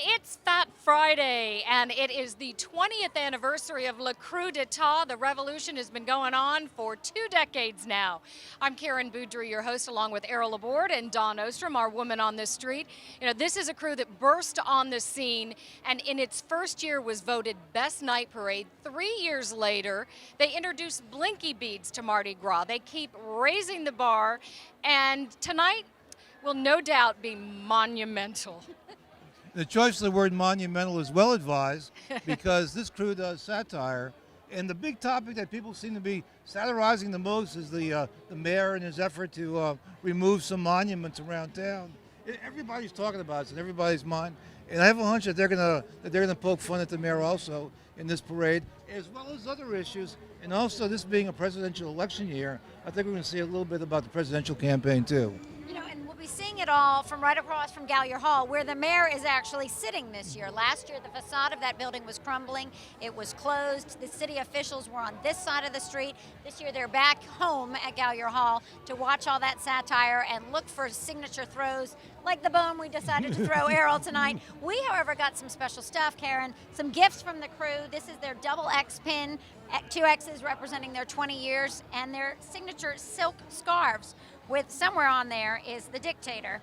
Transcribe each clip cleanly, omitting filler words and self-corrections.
It's Fat Friday, and it is the 20th anniversary of Le Coup d'Etat. The revolution has been going on for 2 decades now. I'm Karen Boudry, your host, along with Errol Laborde and Dawn Ostrom, our woman on the street. You know, this is a crew that burst on the scene, and in its first year was voted Best Night Parade. 3 years later, they introduced Blinky Beads to Mardi Gras. They keep raising the bar, and tonight will no doubt be monumental. The choice of the word monumental is well advised because this crew does satire, and the big topic that people seem to be satirizing the most is the mayor and his effort to remove some monuments around town. Everybody's talking about it, it's in everybody's mind, and I have a hunch that they're gonna poke fun at the mayor also in this parade, as well as other issues. And also, this being a presidential election year, I think we're going to see a little bit about the presidential campaign too. We're seeing it all from right across from Gallier Hall, where the mayor is actually sitting this year. Last year, the facade of that building was crumbling. It was closed. The city officials were on this side of the street. This year, they're back home at Gallier Hall to watch all that satire and look for signature throws, like the bone we decided to throw Errol tonight. We, however, got some special stuff, Karen, some gifts from the crew. This is their double X pin, 2 X's representing their 20 years, and their signature silk scarves, with somewhere on there is the Dictator.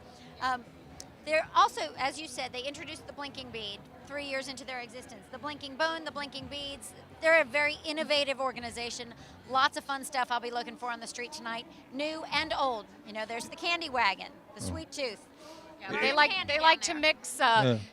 They're also, as you said, they introduced the blinking bead 3 years into their existence. The blinking bone, the blinking beads. They're a very innovative organization. Lots of fun stuff I'll be looking for on the street tonight, new and old. You know, there's the candy wagon, the sweet tooth. Yeah, they like to mix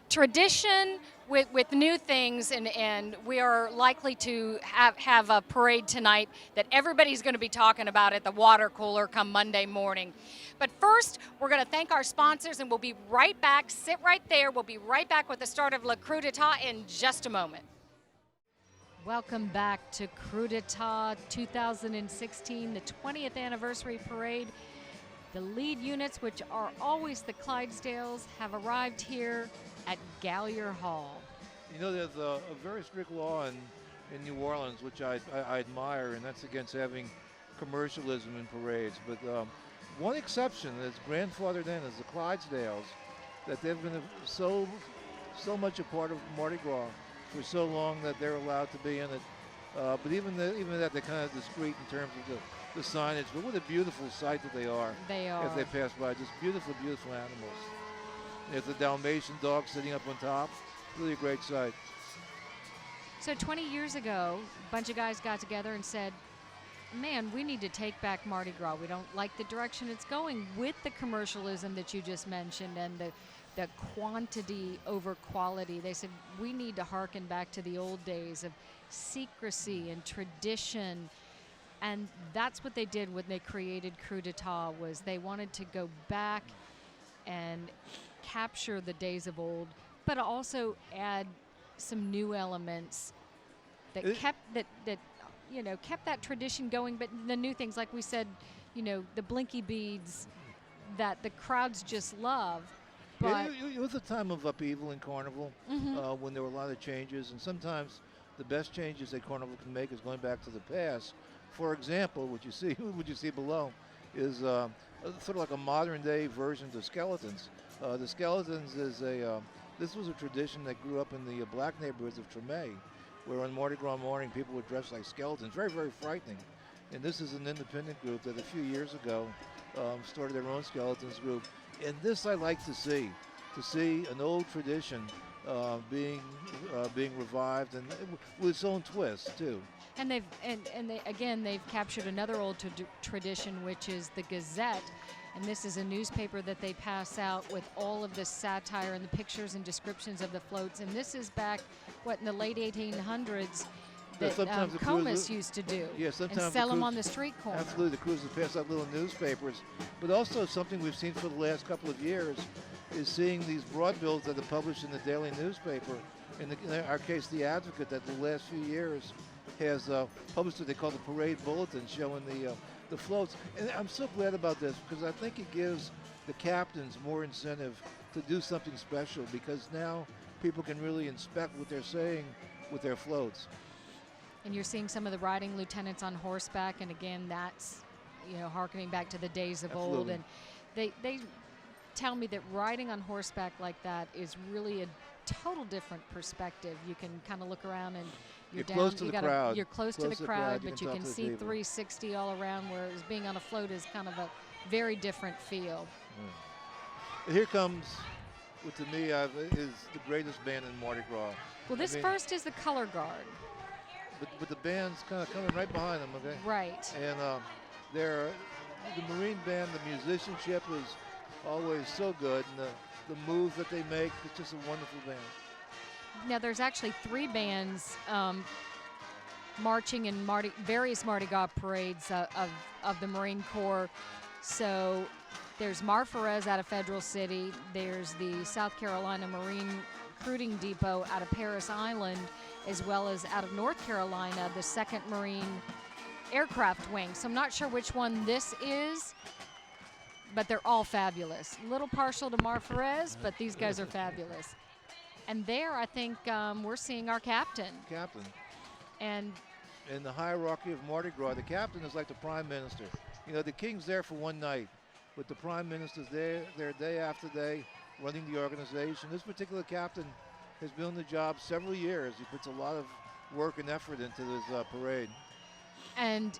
tradition with new things, and we are likely to have a parade tonight that everybody's going to be talking about at the water cooler come Monday morning. But first, we're going to thank our sponsors, and we'll be right back. Sit right there. We'll be right back with the start of Le Coup d'Etat in just a moment. Welcome back to Coup d'Etat 2016, the 20th anniversary parade. The lead units, which are always the Clydesdales, have arrived here at Gallier Hall. You know, there's a very strict law in New Orleans, which I admire, and that's against having commercialism in parades. But one exception that's grandfathered in is the Clydesdales, that they've been so much a part of Mardi Gras for so long that they're allowed to be in it. But even that, they're kind of discreet in terms of the signage. But what a beautiful sight that they are. They are. As they pass by, just beautiful, beautiful animals. There's a Dalmatian dog sitting up on top. Really a great sight. So 20 years ago, a bunch of guys got together and said, man, we need to take back Mardi Gras. We don't like the direction it's going with the commercialism that you just mentioned and the quantity over quality. They said, we need to harken back to the old days of secrecy and tradition. And that's what they did when they created Coup d'Etat, was they wanted to go back and capture the days of old, but also add some new elements that kept that tradition going. But the new things, like we said, the blinky beads that the crowds just love. But it was a time of upheaval in Carnival, when there were a lot of changes, and sometimes the best changes that Carnival can make is going back to the past. For example, what you see below is sort of like a modern day version of Skeletons. The Skeletons is this was a tradition that grew up in the black neighborhoods of Treme, where on Mardi Gras morning people would dress like skeletons. Very, very frightening. And this is an independent group that a few years ago started their own Skeletons group. And this I like to see an old tradition being revived, and with its own twist too. And they've captured another old tradition, which is the Gazette. And this is a newspaper that they pass out with all of the satire and the pictures and descriptions of the floats. And this is back, in the late 1800s that Comus used to do. Yeah, sometimes and sell them on the street corner. Absolutely, the cruisers pass out little newspapers. But also something we've seen for the last couple of years is seeing these broadbills that are published in the daily newspaper. In our case, The Advocate, that the last few years has published what they call the Parade Bulletin, showing the floats. And I'm so glad about this, because I think it gives the captains more incentive to do something special, because now people can really inspect what they're saying with their floats. And you're seeing some of the riding lieutenants on horseback, and again, that's, harkening back to the days of old. And they tell me that riding on horseback like that is really a total different perspective. You can kind of look around and you're down, close to the crowd. You're close to the crowd, but you talk can to the see people. 360 all around, whereas being on a float is kind of a very different feel. Here comes, what to me is the greatest band in Mardi Gras. Well, this first is the color guard. But the band's kind of coming right behind them, okay? Right. And the Marine Band, the musicianship is always so good, and the moves that they make, it's just a wonderful band. Now, there's actually 3 bands marching in various Mardi Gras parades of the Marine Corps. So there's Marfarez out of Federal City. There's the South Carolina Marine Recruiting Depot out of Paris Island, as well as out of North Carolina, the 2nd Marine Aircraft Wing. So I'm not sure which one this is, but they're all fabulous. A little partial to Marfarez, but these guys are fabulous. And there, I think we're seeing our captain. And in the hierarchy of Mardi Gras, the captain is like the prime minister. You know, the king's there for one night, but the prime minister's there day after day, running the organization. This particular captain has been on the job several years. He puts a lot of work and effort into this parade. And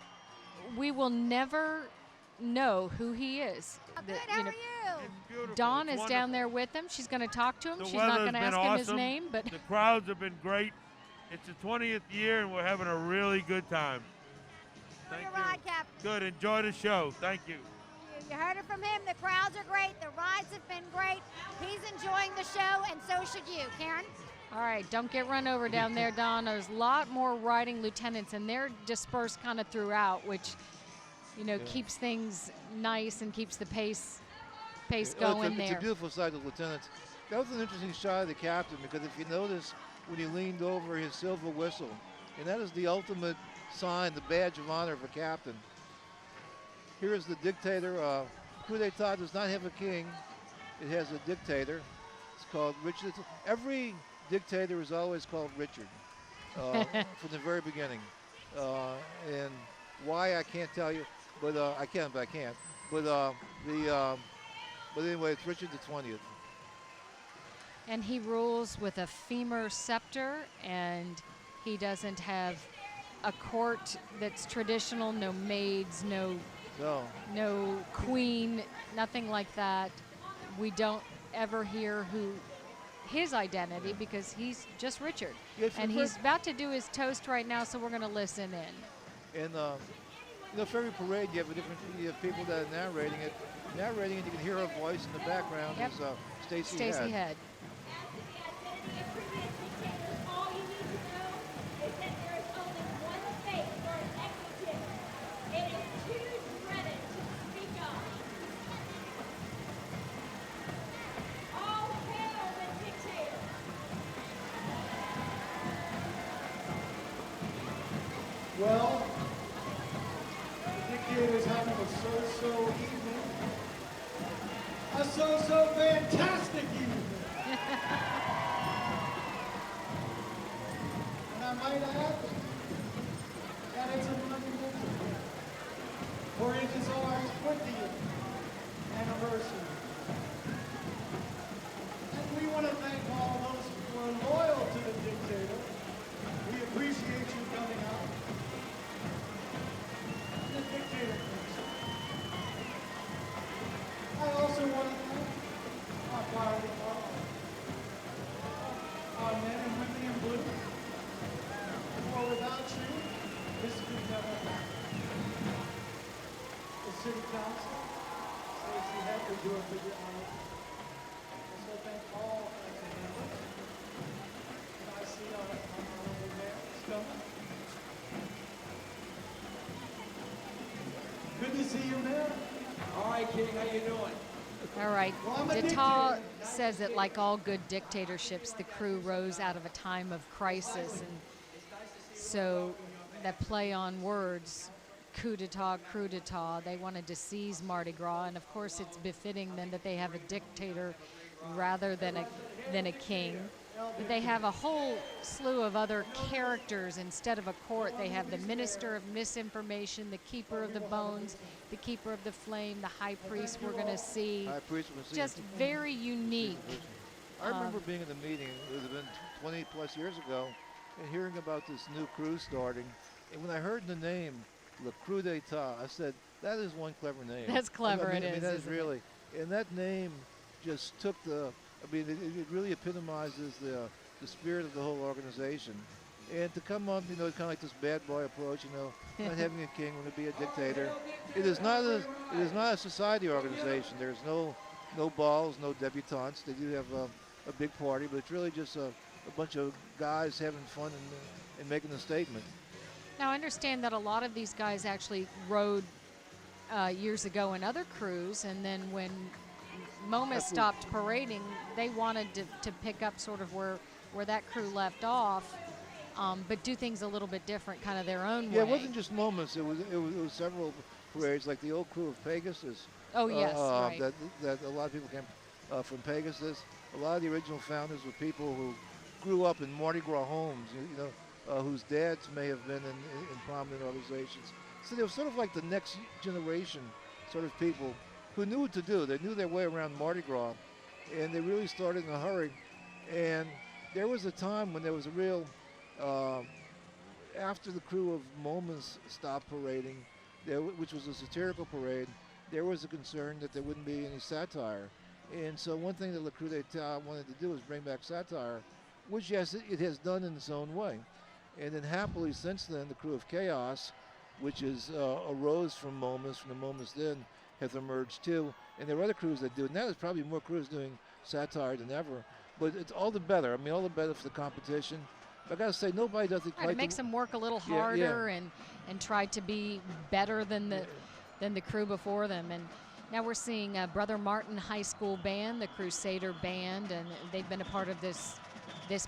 we will never know who he is. Good, how are you? Beautiful. Dawn It's is wonderful. down there with him. She's going to talk to him. The She's not going weather's to been ask him his awesome. name, but The crowds have been great. It's the 20th year, and we're having a really good time. For Thank your you. ride, Cap. Good. Enjoy the show. Thank you. You heard it from him. The crowds are great. The rides have been great. He's enjoying the show, and so should you. Karen? all right, don't get run over down there, Don. There's a lot more riding lieutenants, and they're dispersed kind of throughout, which, you know, keeps things nice and keeps the pace going there. It's a beautiful sight of lieutenants. That was an interesting shot of the captain, because if you notice when he leaned over his silver whistle, and that is the ultimate sign, the badge of honor of a captain. Here is the Dictator. Coup d'etat does not have a king. It has a dictator. It's called Richard. Every dictator is always called Richard from the very beginning. And why, I can't tell you, but I can, but I can't. But anyway, it's Richard the 20th. And he rules with a femur scepter, and he doesn't have a court that's traditional, no maids, no queen, nothing like that. We don't ever hear his identity, because he's just Richard. Yeah, and he's about to do his toast right now, so we're going to listen in. And you know, for every parade, you have people that are narrating it. You can hear her voice in the background. Yep. Is Stacy Head. Well, the Dictator's having a so-so evening. A so-so fantastic evening. And I might add that it's a monumental day, for it is our 20th anniversary. And we want to thank all those who are loyal to the Dictator. We appreciate you coming out. The Dictator thanks you. I also want to thank our fire department, our men and women in blue, for without you, this could never happen. The City Council, Stacy Head, would do a big honor. Also thank all council members. And I see our honorable mayor is coming. Good to see you, Mayor. All right, King, how you doing? All right. Well, I'm a Dictator dictator. says that, like all good dictatorships, the crew rose out of a time of crisis. And so that play on words, coup d'etat, they wanted to seize Mardi Gras. And, of course, it's befitting then that they have a dictator rather than a king. they have a whole slew of other characters instead of a court. They have the minister of misinformation, the keeper of the bones, the keeper of the flame, the high priest we're going to see. High priest was Just very unique. I remember being in the meeting, it would have been 20 plus years ago, and hearing about this new crew starting. And when I heard the name, Le Crew d'Etat, I said, that is one clever name. That's clever, I mean, it is. That is isn't really, and that name just took it really epitomizes the spirit of the whole organization. And to come up, kind of like this bad boy approach, not having a king, want to be a dictator. It is not a society organization. There's no balls, no debutantes. They do have a big party, but it's really just a bunch of guys having fun and making a statement. Now, I understand that a lot of these guys actually rode years ago in other crews, and then when MoMA stopped parading, they wanted to pick up sort of where that crew left off, but do things a little bit different, kind of their own way. Yeah, it wasn't just moments. It was several parades, like the old crew of Pegasus. Oh, yes, right. That a lot of people came from Pegasus. A lot of the original founders were people who grew up in Mardi Gras homes, whose dads may have been in prominent organizations. So they were sort of like the next generation sort of people who knew what to do. They knew their way around Mardi Gras, and they really started in a hurry. And there was a time when there was a real, after the crew of Moments stopped parading, which was a satirical parade, there was a concern that there wouldn't be any satire. And so one thing that Le Crew d'Etat wanted to do was bring back satire, which, yes, it has done in its own way. And then happily since then, the crew of Chaos, which is arose from Moments, from the Moments then, has emerged too. And there are other crews that do. Now there's probably more crews doing satire than ever. But it's all the better. I mean, all the better for the competition. But I got to say, nobody does it quite. It makes them work a little harder and try to be better than the crew before them. And now we're seeing Brother Martin High School Band, the Crusader Band, and they've been a part of this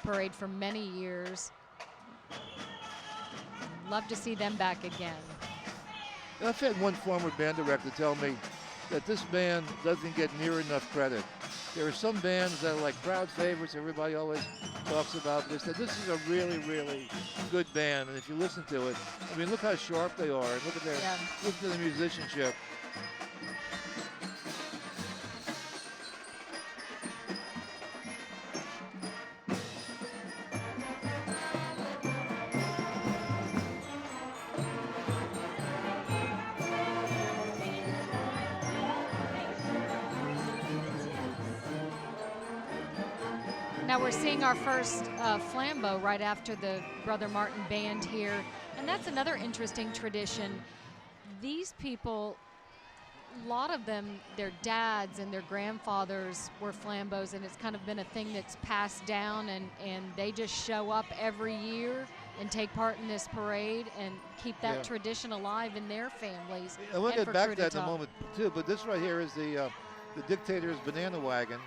parade for many years. Love to see them back again. I've had one former band director tell me that this band doesn't get near enough credit. There are some bands that are like crowd favorites, everybody always talks about this. That this is a really, really good band, and if you listen to it, I mean, look how sharp they are, and look at their musicianship. Now we're seeing our first Flambeau right after the Brother Martin Band here. And that's another interesting tradition. These people, a lot of them, their dads and their grandfathers were Flambeaus, and it's kind of been a thing that's passed down, and they just show up every year and take part in this parade and keep that tradition alive in their families. I want to get back to that in a moment too, but this right here is the Dictator's banana wagon.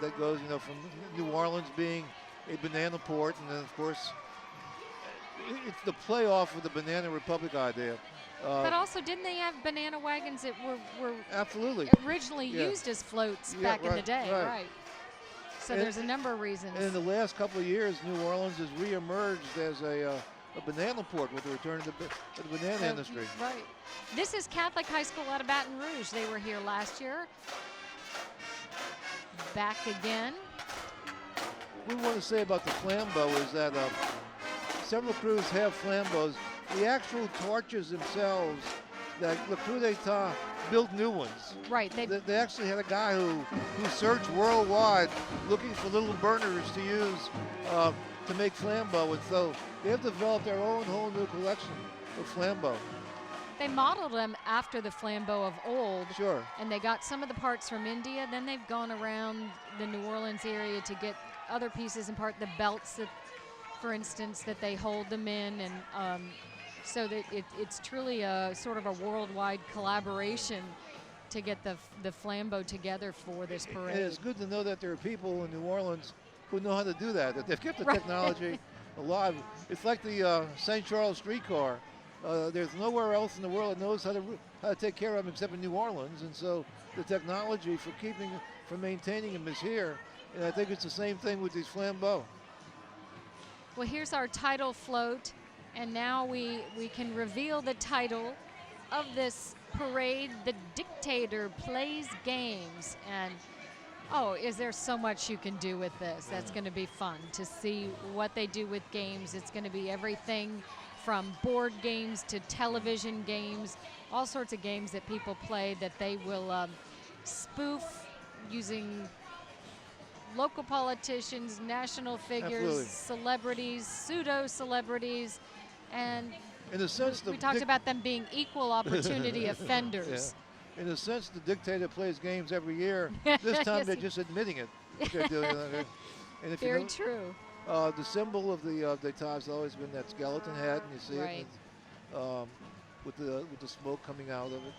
That goes, from New Orleans being a banana port, and then of course it's the playoff of the Banana Republic idea. But also, didn't they have banana wagons that were absolutely originally used as floats back in the day? Right. So there's a number of reasons. And in the last couple of years, New Orleans has reemerged as a banana port with the return of the banana industry. Right. This is Catholic High School out of Baton Rouge. They were here last year. Back again. What we want to say about the Flambeau is that several crews have Flambeaus. The actual torches themselves, that Le Crew d'Etat built new ones. Right. They actually had a guy who searched worldwide looking for little burners to use to make Flambeau, and so they have developed their own whole new collection of Flambeau. They modeled them after the Flambeau of old. Sure. And they got some of the parts from India. Then they've gone around the New Orleans area to get other pieces and the belts that, for instance, that they hold them in, and so that it's truly a sort of a worldwide collaboration to get the Flambeau together for this parade. And it's good to know that there are people in New Orleans who know how to do that they've kept the technology alive. It's like the St. Charles streetcar. There's nowhere else in the world that knows how to take care of them except in New Orleans, and so the technology for keeping for maintaining them is here. And I think it's the same thing with these Flambeau. Well, here's our title float, and now we can reveal the title of this parade. The Dictator plays games, and oh, is there so much you can do with this? That's going to be fun to see what they do with games. It's going to be everything from board games to television games, all sorts of games that people play that they will spoof using local politicians, national figures, Absolutely. celebrities, pseudo-celebrities, and In a sense, we talked about them being equal opportunity offenders. Yeah. In a sense, the Dictator plays games every year. This time Yes, they're just admitting it. What they're doing. And if Very you know, true. the symbol of the Dictators has always been that skeleton head, and you see Right. it with the smoke coming out of it.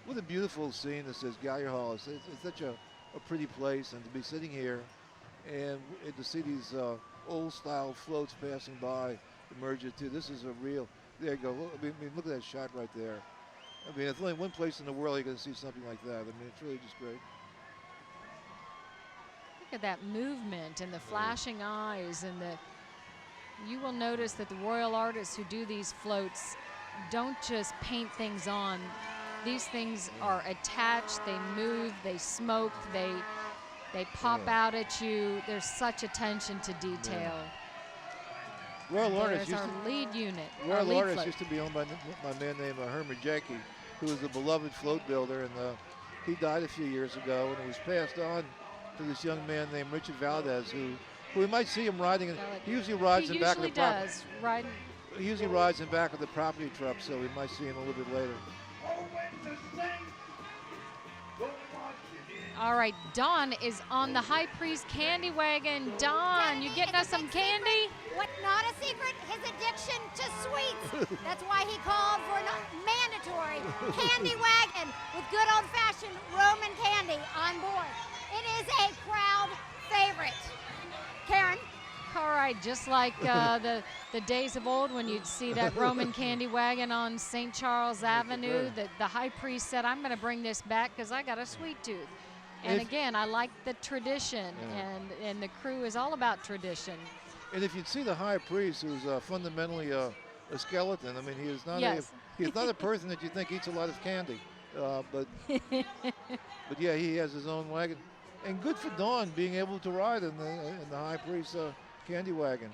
What a beautiful scene this is, Gallier Hall. It's such a pretty place, and to be sitting here and to see these old-style floats passing by, the merger too. This is a real. There you go. I mean, look at that shot right there. I mean, it's only one place in the world you're going to see something like that. I mean, it's really just great. Look at that movement and the flashing eyes, and you will notice that the royal artists who do these floats don't just paint things on. These things are attached, they move, they smoke, they pop out at you. There's such attention to detail. Royal Artists There's used our to, lead unit. our Royal lead Artists float. used to be owned by my man named Herman Jekke, who was a beloved float builder, and he died a few years ago, and it was passed on to this young man named Richard Valdez, who we might see him riding. He usually rides He in back of the usually property. does, right? He usually rides in back of the property truck, so we might see him a little bit later. All right, Don is on the High Priest Candy Wagon. Don, you getting us some candy? What, not a secret, his addiction to sweets. That's why he called for a mandatory candy wagon with good old-fashioned Roman candy on board. It is a crowd favorite. Karen? All right, just like the days of old when you'd see that Roman candy wagon on St. Charles Avenue, the high priest said, I'm going to bring this back because I got a sweet tooth. And again, I like the tradition, and the crew is all about tradition. And if you'd see the high priest, who's fundamentally a skeleton, I mean, he is not he's not a person that you think eats a lot of candy, but yeah, he has his own wagon, and good for Dawn being able to ride in the high priest candy wagon.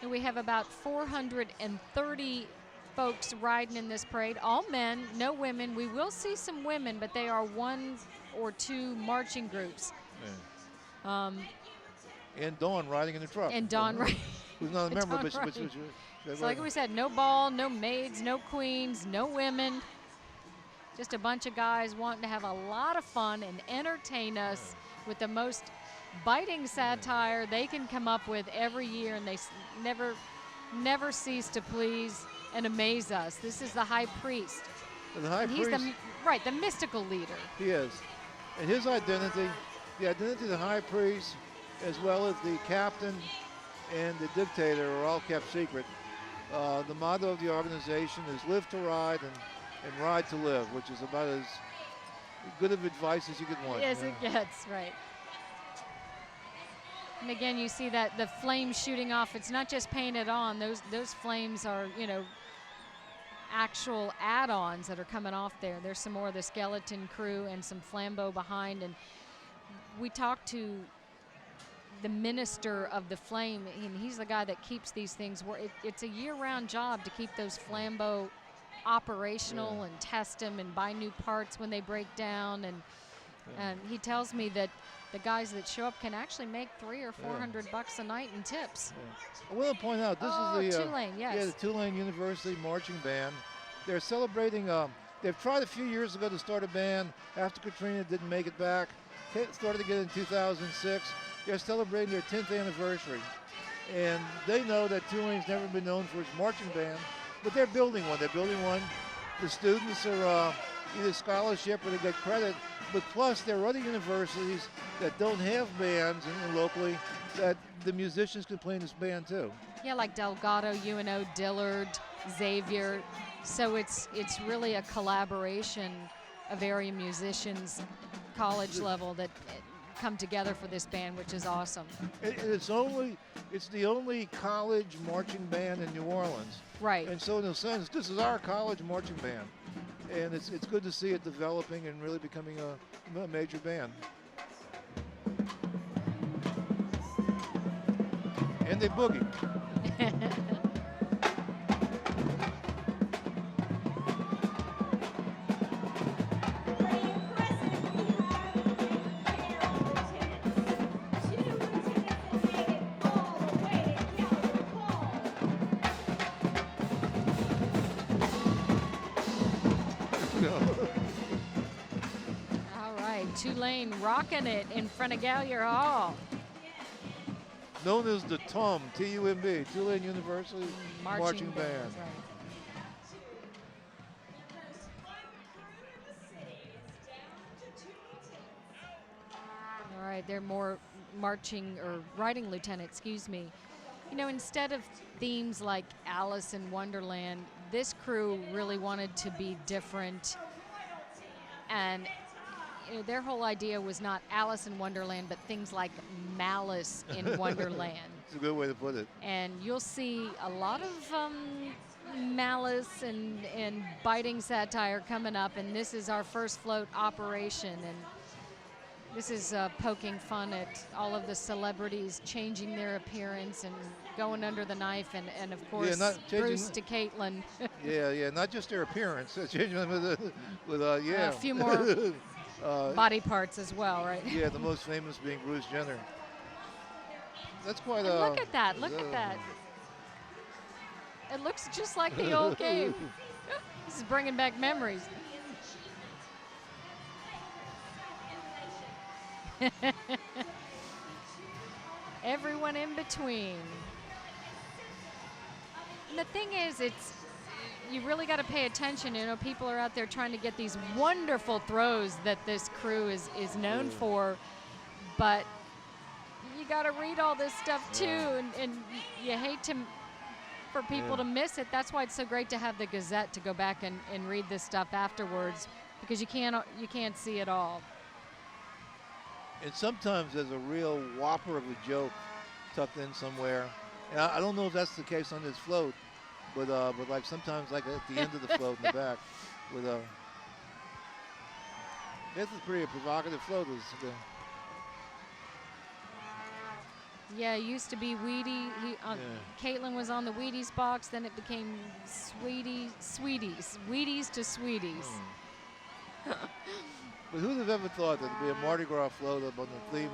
And we have about 430 folks riding in this parade, all men, no women. We will see some women, but they are one or two marching groups. Yeah. And Dawn riding in the truck. And Dawn riding. Who's not a member, but So like we said, no ball, no maids, no queens, no women. Just a bunch of guys wanting to have a lot of fun and entertain us with the most biting satire they can come up with every year, and they never cease to please and amaze us. This is the high priest. The high priest. He's the mystical leader. He is. And his identity, the identity of the high priest, as well as the captain and the dictator, are all kept secret. The motto of the organization is live to ride and ride to live, which is about as good of advice as you could want. Yes, it gets, right. And again, you see that the flames shooting off. It's not just painted on. Those flames are, actual add-ons that are coming off there. There's some more of the skeleton crew and some Flambeau behind. And we talked to the minister of the flame, and he's the guy that keeps these things. It's a year-round job to keep those Flambeau operational and test them and buy new parts when they break down. And he tells me that the guys that show up can actually make $300 or $400 a night in tips. I want to point out, this is the Tulane, yes. Yeah, the Tulane University Marching Band. They're celebrating. They've tried a few years ago to start a band. After Katrina didn't make it back, started again in 2006. They're celebrating their 10th anniversary, and they know that Tulane's never been known for its marching band, but they're building one. They're building one. The students are either scholarship or they get credit. But plus, there are other universities that don't have bands locally that the musicians can play in this band too. Yeah, like Delgado, UNO, Dillard, Xavier. So it's really a collaboration of area musicians college level that come together for this band, which is awesome. It's the only college marching band in New Orleans. Right. And so in a sense, this is our college marching band. And it's good to see it developing and really becoming a major band. And they boogie. Tulane rocking it in front of Gallier Hall. Known as the TUMB, T-U-M-B, Tulane University Marching Band. Right. All right, they're more marching or riding lieutenant, excuse me. You know, instead of themes like Alice in Wonderland, this crew really wanted to be different. And you know, their whole idea was not Alice in Wonderland, but things like Malice in Wonderland. It's a good way to put it. And you'll see a lot of malice and biting satire coming up, and this is our first float operation. And this is poking fun at all of the celebrities changing their appearance and going under the knife, and of course, Bruce to Caitlin. yeah, not just their appearance, changing them with a few more body parts as well, right? Yeah, the most famous being Bruce Jenner. That's quite a... Look at that, look at that. It looks just like the old game. This is bringing back memories. Everyone in between. And the thing is, you really got to pay attention. You know, people are out there trying to get these wonderful throws that this crew is known for, but you got to read all this stuff too, and you hate for people to miss it. That's why it's so great to have the Gazette to go back and read this stuff afterwards, because you can't see it all. And sometimes there's a real whopper of a joke tucked in somewhere. And I don't know if that's the case on this float, but like sometimes like at the end of the float in the back with this is pretty provocative float. Yeah, it used to be Wheatie. Caitlin was on the Wheaties box, then it became Sweeties to Sweeties. But who'd have ever thought that there'd be a Mardi Gras float up on the theme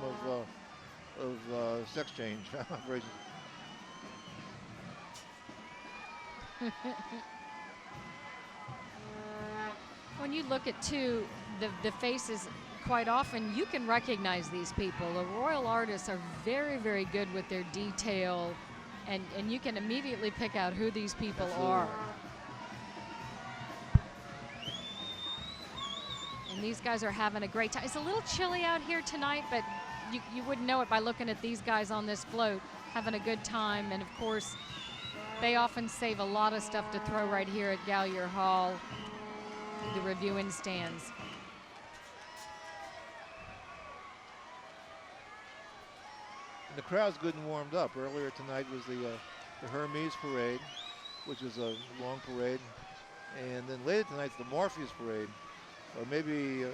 of sex change operations? When you look at the faces, quite often you can recognize these people. The royal artists are very, very good with their detail, and you can immediately pick out who these people are. And these guys are having a great time. It's a little chilly out here tonight, but you wouldn't know it by looking at these guys on this float having a good time. And of course, they often save a lot of stuff to throw right here at Gallier Hall, the reviewing stands. And the crowd's good and warmed up. Earlier tonight was the Hermes Parade, which is a long parade. And then later tonight's the Morpheus Parade. Or maybe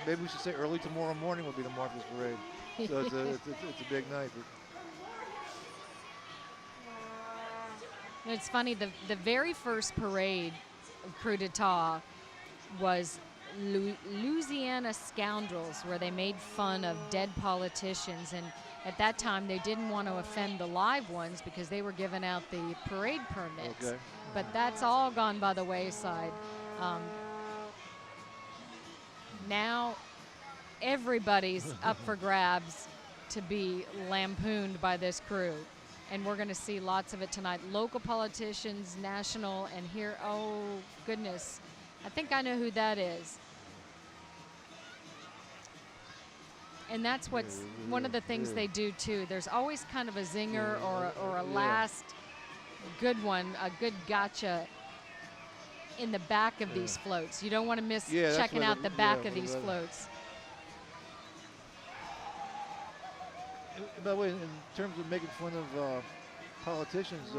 we should say early tomorrow morning will be the Morpheus Parade. So it's a big night. It's funny, the very first parade of Coup d'etat was Louisiana Scoundrels, where they made fun of dead politicians. And at that time, they didn't want to offend the live ones because they were giving out the parade permits. Okay. But that's all gone by the wayside. Now everybody's up for grabs to be lampooned by this crew. And we're going to see lots of it tonight. Local politicians, national, and here, oh, goodness. I think I know who that is. And that's what's one of the things they do, too. There's always kind of a zinger or a last good one, a good gotcha in the back of these floats. You don't want to miss checking out the back of these floats. By the way, in terms of making fun of politicians,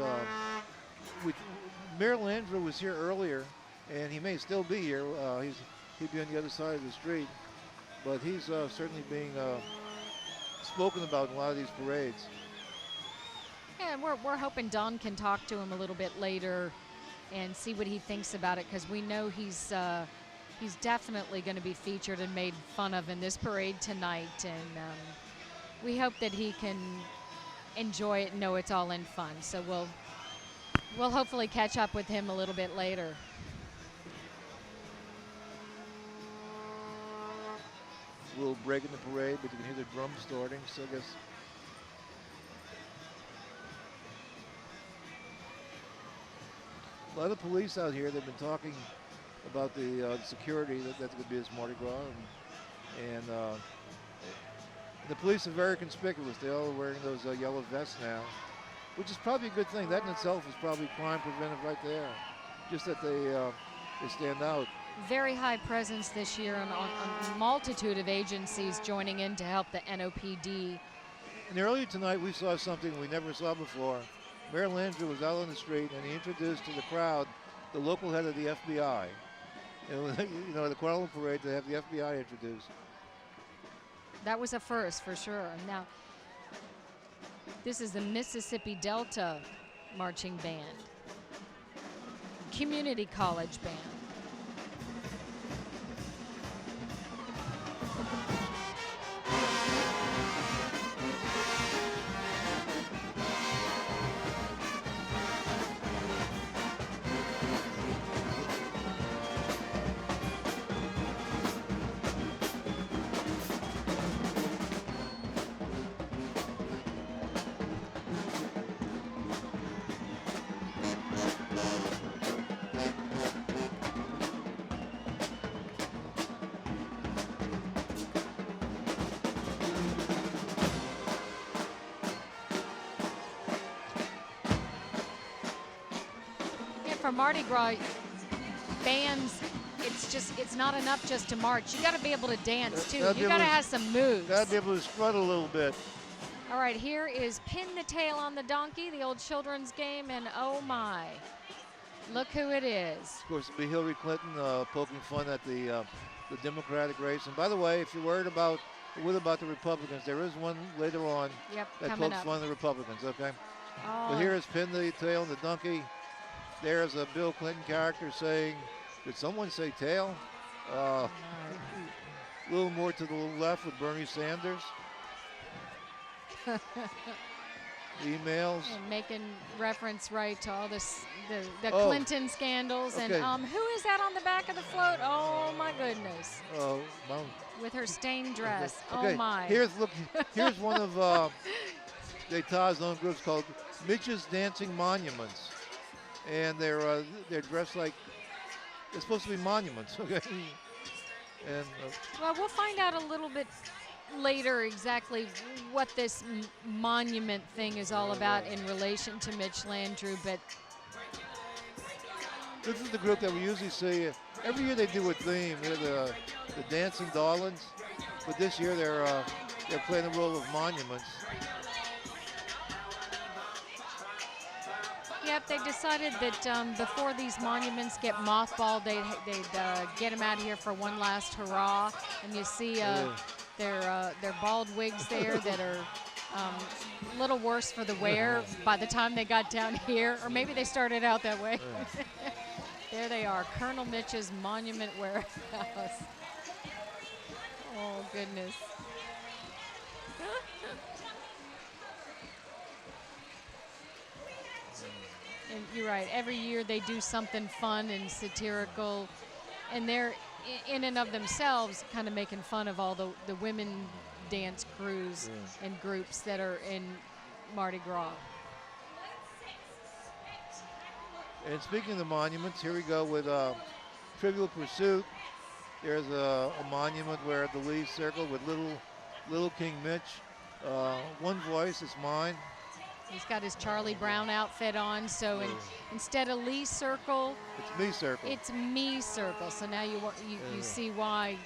Mayor Landrieu was here earlier, and he may still be here. He'd be on the other side of the street, but he's certainly being spoken about in a lot of these parades. Yeah, and we're hoping Don can talk to him a little bit later and see what he thinks about it, because we know he's definitely going to be featured and made fun of in this parade tonight, and we hope that he can enjoy it and know it's all in fun. So we'll hopefully catch up with him a little bit later. A little break in the parade, but you can hear the drums starting, so I guess. A lot of police out here, they've been talking about the security that's going to be this Mardi Gras. And the police are very conspicuous. They all are wearing those yellow vests now, which is probably a good thing. That in itself is probably crime preventive right there. Just that they stand out. Very high presence this year on a multitude of agencies joining in to help the NOPD. And earlier tonight, we saw something we never saw before. Mayor Landrieu was out on the street, and he introduced to the crowd the local head of the FBI. And, you know, the Kuala Lumpur parade, to have the FBI introduced. That was a first for sure. Now, this is the Mississippi Delta Marching Band, Community College Band. For Mardi Gras bands, it's not enough just to march. You got to be able to dance too. You got to have some moves. Got to be able to strut a little bit. All right, here is Pin the Tail on the Donkey, the old children's game, and oh my, look who it is. Of course, it'll be Hillary Clinton poking fun at the Democratic race. And by the way, if you're worried about the Republicans, there is one later on that pokes fun at the Republicans. Okay. Oh. But here is Pin the Tail on the Donkey. There's a Bill Clinton character saying, did someone say tail? A little more to the left with Bernie Sanders. Emails. And making reference right to all this, the Clinton scandals. Okay. And who is that on the back of the float? Oh my goodness. Oh, with her stained dress. Okay. Oh my. Here's one of D'Etat's own groups called Mitch's Dancing Monuments. And they're dressed like they're supposed to be monuments, okay? And well, we'll find out a little bit later exactly what this monument thing is all about in relation to Mitch Landrieu. But this is the group that we usually see every year. They do a theme. They're the Dancing Darlings, but this year they're playing the role of monuments. Yep, they decided that before these monuments get mothballed, they'd get them out of here for one last hurrah. And you see their bald wigs there that are a little worse for the wear by the time they got down here. Or maybe they started out that way. There they are, Colonel Mitch's Monument Warehouse. Oh, goodness. And you're right, every year they do something fun and satirical, and they're in and of themselves kind of making fun of all the women dance crews and groups that are in Mardi Gras. And speaking of the monuments, here we go with Trivial Pursuit. There's a monument where at the Lee Circle with Little King Mitch. One voice is mine. He's got his Charlie Brown outfit on, so instead of Lee Circle, it's Me Circle. It's Me Circle. So now you see why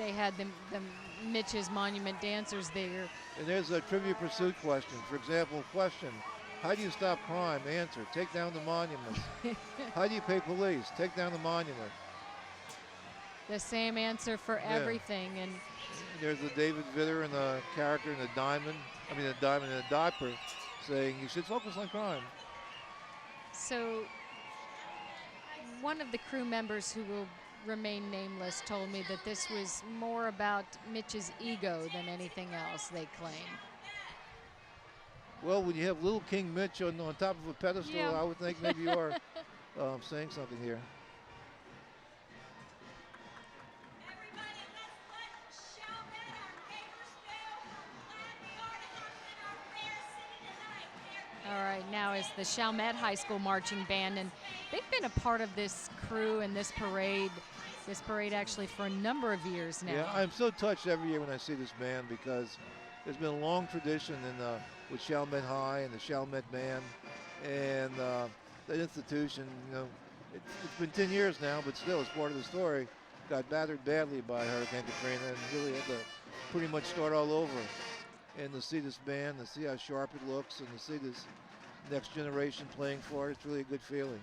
they had the Mitch's Monument Dancers there. And there's a Trivia Pursuit question. For example, question, how do you stop crime? Answer, take down the monuments. How do you pay police? Take down the monument. The same answer for everything. And there's the David Vitter and the character in the diamond in the diaper saying you should focus on crime. so one of the crew members who will remain nameless told me that this was more about Mitch's ego than anything else, they claim. Well, when you have little King Mitch on top of a pedestal, Yeah. I would think maybe you are saying something here. All right, now is the Chalmette High School Marching Band, and they've been a part of this crew and this parade actually for a number of years now. Yeah, I'm so touched every year when I see this band because there's been a long tradition with Chalmette High and the Chalmette Band and that institution. You know, it's been 10 years now, but still, it's part of the story. Got battered badly by Hurricane Katrina and really had to pretty much start all over. And to see this band, to see how sharp it looks, and to see this next generation playing for it, it's really a good feeling.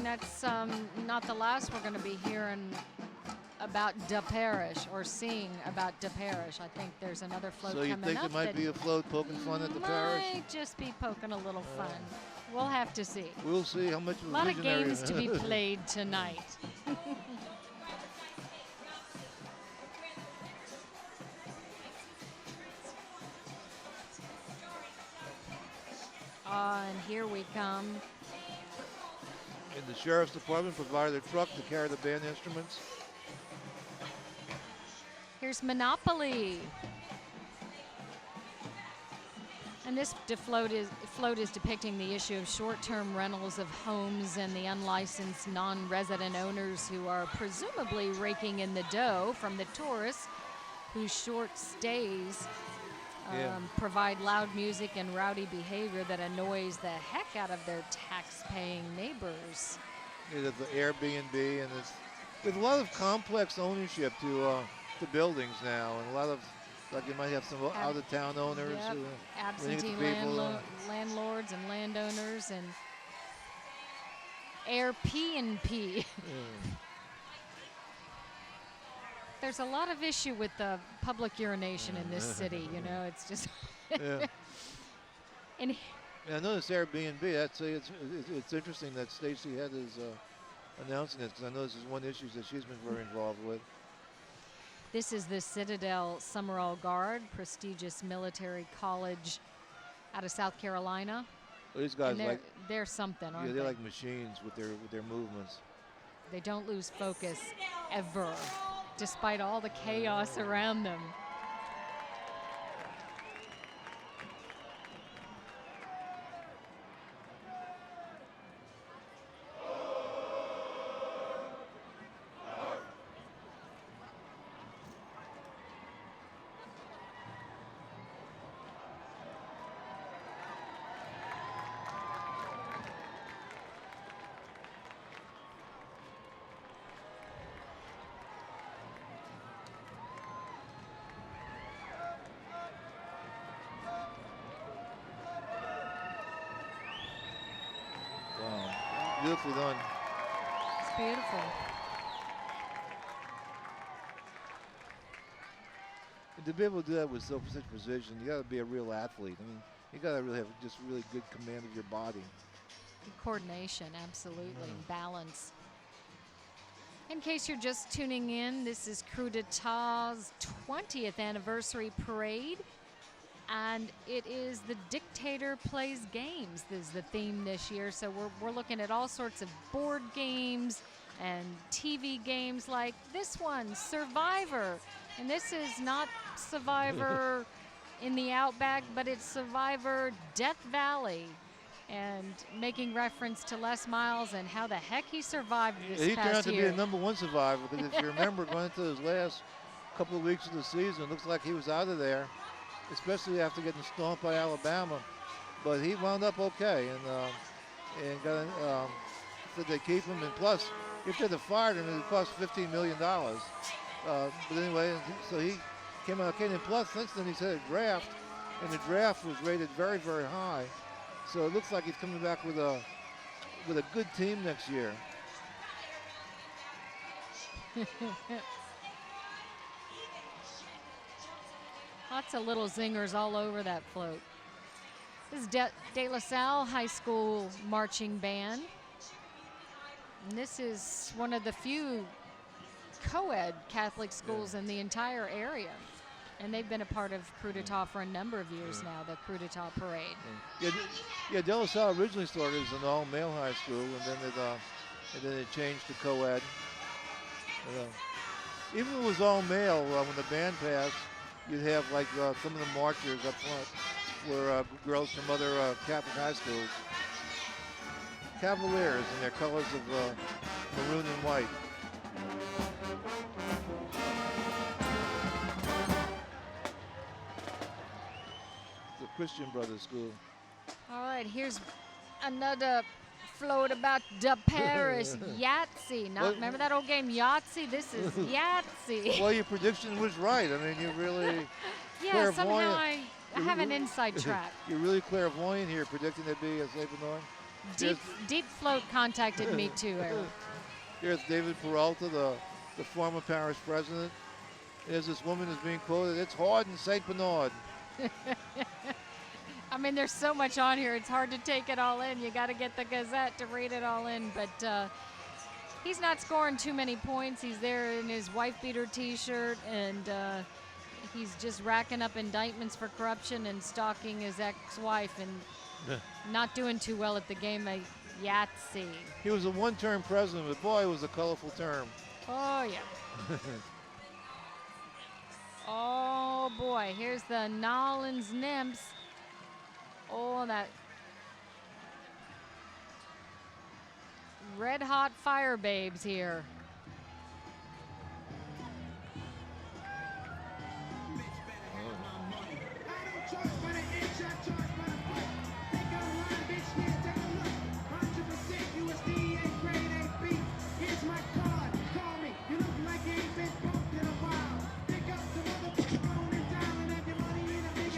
That's not the last we're going to be hearing about the parish or seeing about the parish. I think there's another float coming up. So you think there might be a float poking fun at the parish? Might just be poking a little fun. We'll have to see. We'll see how much of a lot of games to be played tonight. And here we come. And the Sheriff's Department provided a truck to carry the band instruments. Here's Monopoly. And this float is depicting the issue of short-term rentals of homes and the unlicensed non-resident owners who are presumably raking in the dough from the tourists whose short stays provide loud music and rowdy behavior that annoys the heck out of their tax-paying neighbors. Yeah, the Airbnb, and there's a lot of complex ownership to buildings now, and a lot of, like you might have some out-of-town owners. Yep. Who Absentee landlords and landowners and Airbnb. Yeah. There's a lot of issue with the public urination in this city, you know, it's just. Yeah. And I know this Airbnb, it's interesting that Stacy Head is announcing this, because I know this is one issue that she's been very involved with. this is the Citadel All Guard, prestigious military college out of South Carolina. Well, these guys they're something, aren't they? they're like machines with their movements. They don't lose focus ever, despite all the chaos around them. Beautifully done. It's beautiful. And to be able to do that with such precision, you got to be a real athlete. I mean, you got to really have just really good command of your body. Coordination, absolutely, balance. In case you're just tuning in, this is Coup d'Etat's 20th anniversary parade. And it is the Dictator Plays Games. This is the theme this year. So we're looking at all sorts of board games and TV games like this one, Survivor. And this is not Survivor in the Outback, but it's Survivor Death Valley. And making reference to Les Miles and how the heck he survived this He turned out past to be year. a #1 survivor, because if you remember going into his last couple of weeks of the season, it looks like he was out of there, especially after getting stomped by Alabama. But he wound up okay, and got did they keep him? And plus, if they'd have fired him, it would cost $15 million. But anyway, so he came out okay. And plus, since then he's had a draft, and the draft was rated very, very high. So it looks like he's coming back with a good team next year. Lots of little zingers all over that float. This is De La Salle High School Marching Band. And this is one of the few co-ed Catholic schools in the entire area. And they've been a part of Coup d'etat for a number of years now, the Coup d'etat parade. Yeah, De La Salle originally started as an all-male high school, and then it changed to co-ed. Even if it was all-male, when the band passed, you'd have like some of the marchers up front were girls from other Catholic high schools. Cavaliers in their colors of maroon and white. The Christian Brothers School. All right, here's another float about the Parish Yatz. Remember that old game Yahtzee? This is Yahtzee. Well, your prediction was right. I mean, you really Yeah, somehow clairvoyant. I have an inside track. You're really clairvoyant here, predicting it'd be a Safe North. Deep Float contacted me too, Eric. Here's David Peralta, the former parish president. There's this woman who's being quoted, "It's hard in St. Bernard." I mean, there's so much on here, it's hard to take it all in. You got to get the Gazette to read it all in. But he's not scoring too many points. He's there in his wife-beater T-shirt, and he's just racking up indictments for corruption and stalking his ex-wife and not doing too well at the game of Yahtzee. He was a one-term president, but boy, it was a colorful term. Oh, yeah. Oh, boy. Here's the Nolans Nymphs. Oh, that red-hot fire babes here.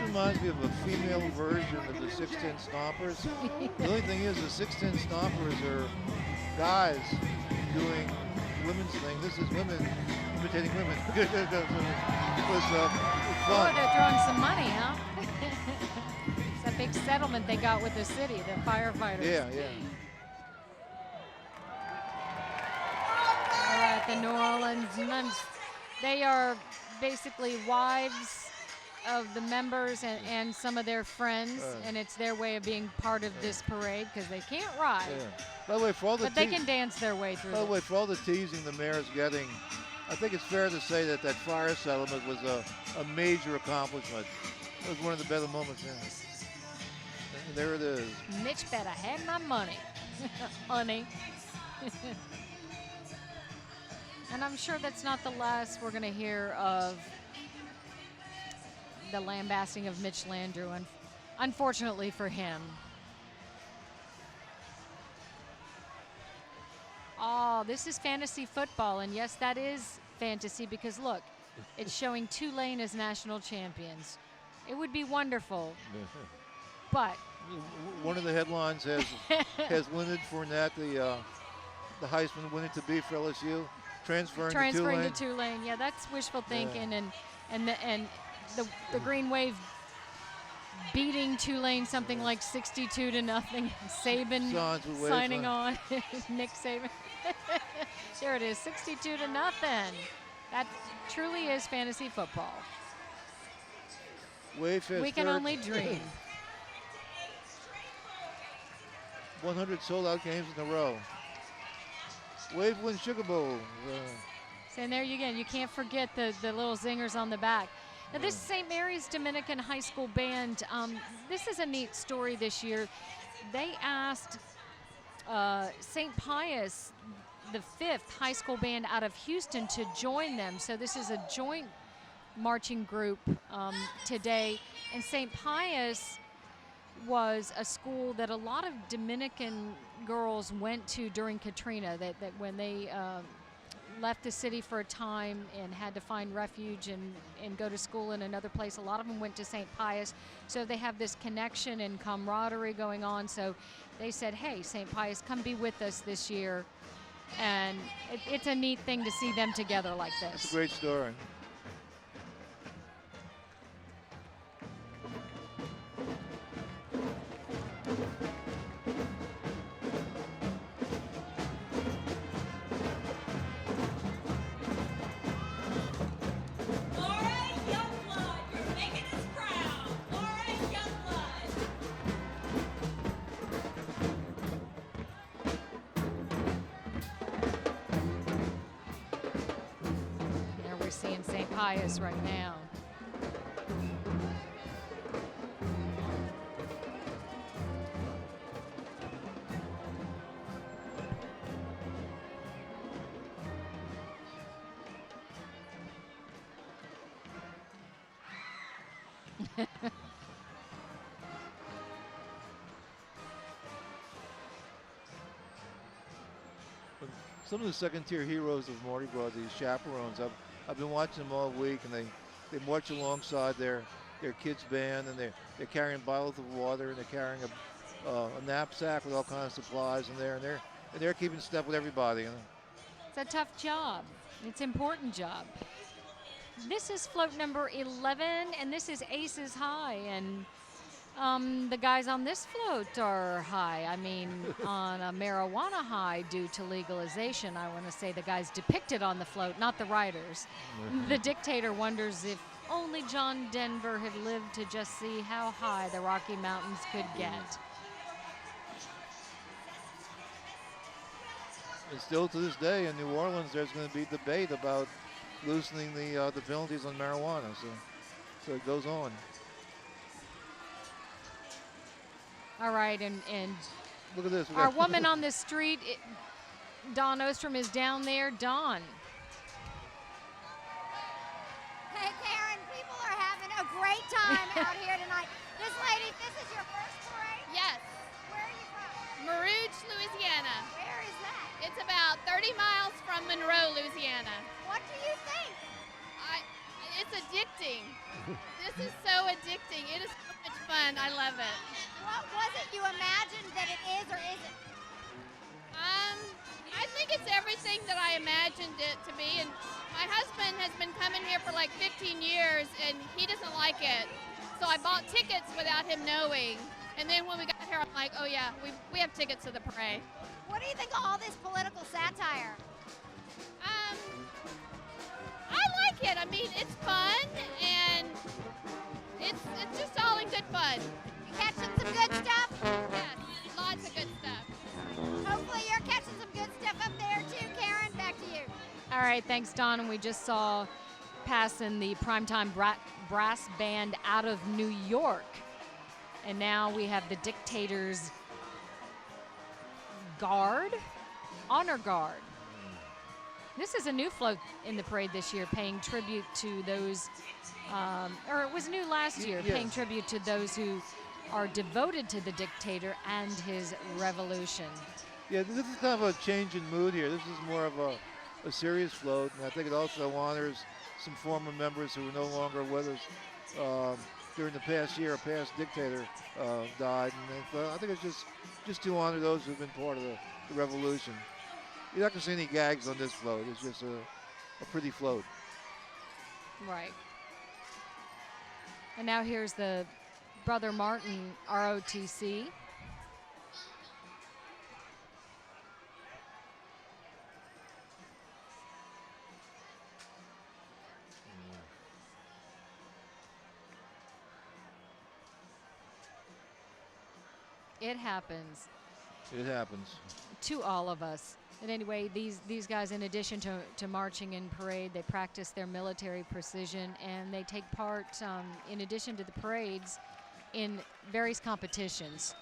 Reminds me of a female version of the 6'10" Stompers. The only thing is, the 6'10" Stompers are guys doing women's thing. This is women imitating women. It was fun. Oh, they're throwing some money, huh? It's that big settlement they got with the city, the firefighters. Yeah. All right, the New Orleans Nymphs. They are basically wives of the members and some of their friends, and it's their way of being part of this parade because they can't ride. Yeah. By the way, for all the but they can dance their way through. By the way, for all the teasing the mayor's getting, I think it's fair to say that that fire settlement was a major accomplishment. It was one of the better moments. Yeah. And there it is. Mitch better have my money, honey. And I'm sure that's not the last we're going to hear of the lambasting of Mitch Landrieu, and unfortunately for him. Oh, this is fantasy football, and yes, that is fantasy because look, it's showing Tulane as national champions. It would be wonderful, but one of the headlines has Leonard Fournette, the Heisman winner to be for LSU, transferring to Tulane. Yeah, that's wishful thinking, and the Green Wave beating Tulane something like 62-0. Saban signing on. Nick Saban. There it is, 62-0. That truly is fantasy football. Wave has we can only dream. 100 sold-out games in a row. Wave wins Sugar Bowl. So and there you again, you can't forget the little zingers on the back. Now this St. Mary's Dominican High School Band, this is a neat story this year. They asked St. Pius the 5th high school band out of Houston to join them. So this is a joint marching group today. And St. Pius was a school that a lot of Dominican girls went to during Katrina, that when they left the city for a time and had to find refuge and go to school in another place. A lot of them went to St. Pius. So they have this connection and camaraderie going on. So they said, hey, St. Pius, come be with us this year. And it's a neat thing to see them together like this. It's a great story. Seeing St. Pius right now. Some of the second-tier heroes of Mardi Gras, these chaperones, I've been watching them all week, and they march alongside their kids' band, and they're carrying bottles of water, and they're carrying a knapsack with all kinds of supplies in there, and they're keeping step with everybody. You know? It's a tough job. It's an important job. This is float number 11, and this is Aces High, and the guys on this float are high. I mean, on a marijuana high due to legalization. I want to say the guys depicted on the float, not the riders. The Dictator wonders if only John Denver had lived to just see how high the Rocky Mountains could get. And still to this day in New Orleans, there's going to be debate about loosening the penalties on marijuana. So it goes on. All right, and look at this. Our woman on the street, Dawn Ostrom, is down there. Dawn. Hey, Karen, people are having a great time out here tonight. This lady, this is your first parade? Yes. Where are you from? Marouge, Louisiana. Where is that? It's about 30 miles from Monroe, Louisiana. What do you think? It's addicting. This is so addicting. It is so much fun. I love it. What was it you imagined that it is or isn't? I think it's everything that I imagined it to be. And my husband has been coming here for like 15 years, and he doesn't like it. So I bought tickets without him knowing. And then when we got here, I'm like, oh yeah, we have tickets to the parade. What do you think of all this political satire? I like it. I mean, it's fun, and it's just all in good fun. You catching some good stuff? Yes, lots of good stuff. Hopefully you're catching some good stuff up there too, Karen. Back to you. All right, thanks, Dawn. And we just saw passing the primetime brass band out of New York. And now we have the Dictators Guard, Honor Guard. This is a new float in the parade this year, paying tribute to those, or it was new last year, yes. paying tribute to those who are devoted to the Dictator and his revolution. Yeah, this is kind of a change in mood here. This is more of a serious float, and I think it also honors some former members who are no longer with us. During the past year, a past Dictator died, and I think it's just to honor those who've been part of the revolution. You're not going to see any gags on this float. It's just a pretty float. Right. And now here's the Brother Martin ROTC. It happens. It happens. To all of us. And anyway, these guys, in addition to marching in parade, they practice their military precision, and they take part, in addition to the parades, in various competitions.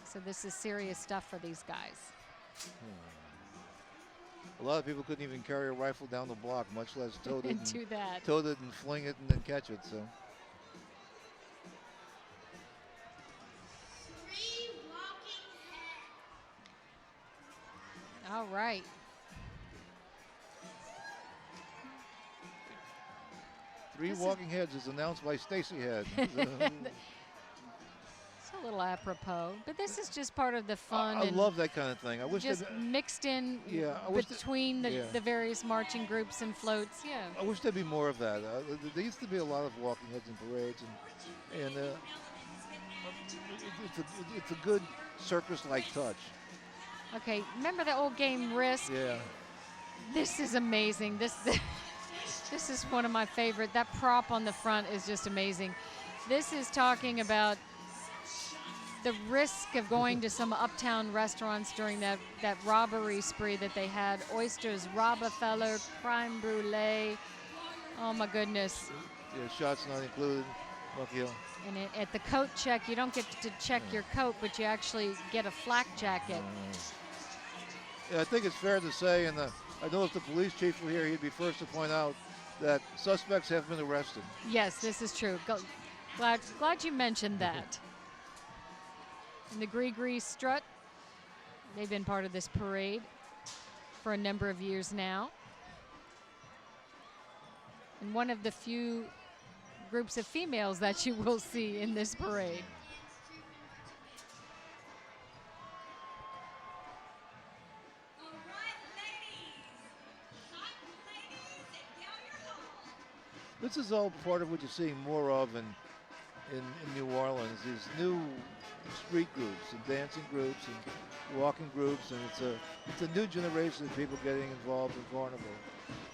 So this is serious stuff for these guys. A lot of people couldn't even carry a rifle down the block, much less tote it And do that. tote it and fling it and then catch it. So. All right. Three walking heads is announced by Stacy Head. It's a little apropos, but this is just part of the fun. I and love that kind of thing. I wish just mixed in between the various marching groups and floats. Yeah. I wish there'd be more of that. There used to be a lot of walking heads and parades, and it's a good circus-like touch. Okay, remember the old game Risk? Yeah. This is amazing. This is one of my favorite. That prop on the front is just amazing. This is talking about the risk of going to some uptown restaurants during that robbery spree that they had. Oysters, Rockefeller, crème brûlée. Oh my goodness. Yeah, shots not included. Monkey Hill. And at the coat check, you don't get to check your coat, but you actually get a flak jacket. Yeah, I think it's fair to say, and I know if the police chief were here, he'd be first to point out that suspects have been arrested. Yes, this is true. Glad you mentioned that. And the Gris Strut, they've been part of this parade for a number of years now. And one of the few groups of females that you will see in this parade. This is all part of what you're seeing more of in New Orleans, these new street groups and dancing groups and walking groups, and it's a new generation of people getting involved in carnival.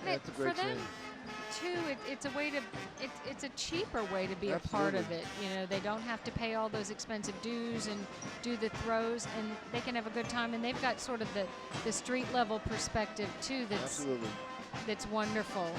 And it's a great for them, thing. Too, it's a way to it's a cheaper way to be a part of it. You know, they don't have to pay all those expensive dues and do the throws, and they can have a good time. And they've got sort of the street level perspective too. That's wonderful.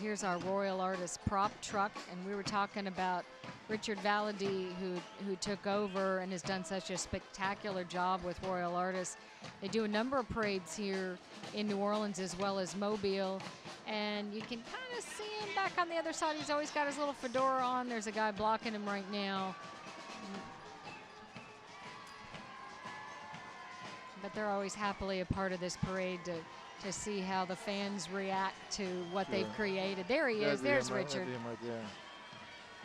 Here's our Royal Artist prop truck, and we were talking about Richard Valady, who took over and has done such a spectacular job with Royal Artists. They do a number of parades here in New Orleans as well as Mobile, and you can kind of see him back on the other side. He's always got his little fedora on. There's a guy blocking him right now. But they're always happily a part of this parade to see how the fans react to what they've created. There he is. There's Richard. Right there.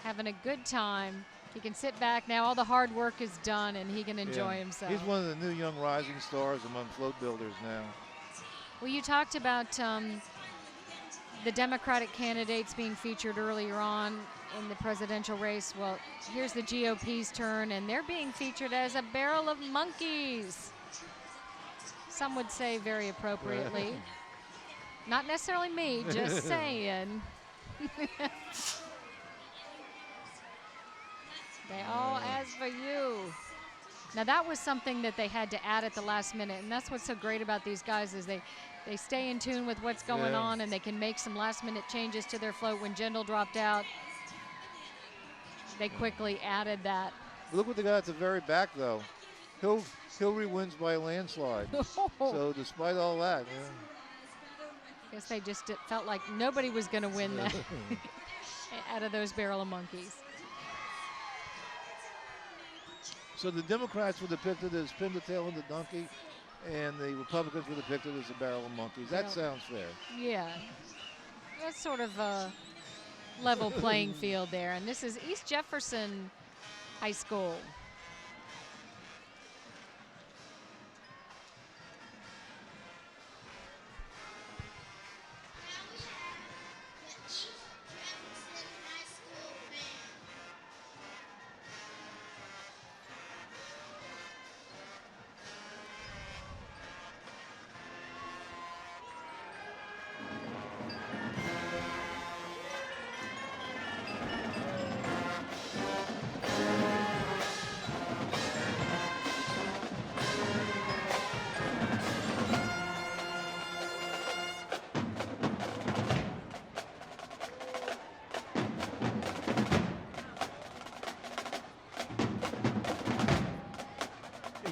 Having a good time. He can sit back now. All the hard work is done, and he can enjoy himself. He's one of the new young rising stars among float builders now. Well, you talked about the Democratic candidates being featured earlier on in the presidential race. Well, here's the GOP's turn, and they're being featured as a barrel of monkeys. Some would say very appropriately. Not necessarily me, just saying. They all ask for you. Now that was something that they had to add at the last minute, and that's what's so great about these guys is they stay in tune with what's going on, and they can make some last minute changes to their float. When Jindal dropped out, they quickly added that. Look what they got at the very back, though. Hillary wins by a landslide. So despite all that, guess they just felt like nobody was going to win that out of those barrel of monkeys. So the Democrats were depicted as pin the tail of the donkey, and the Republicans were depicted as a barrel of monkeys. That sounds fair. Yeah. That's sort of level playing field there. And this is East Jefferson High School.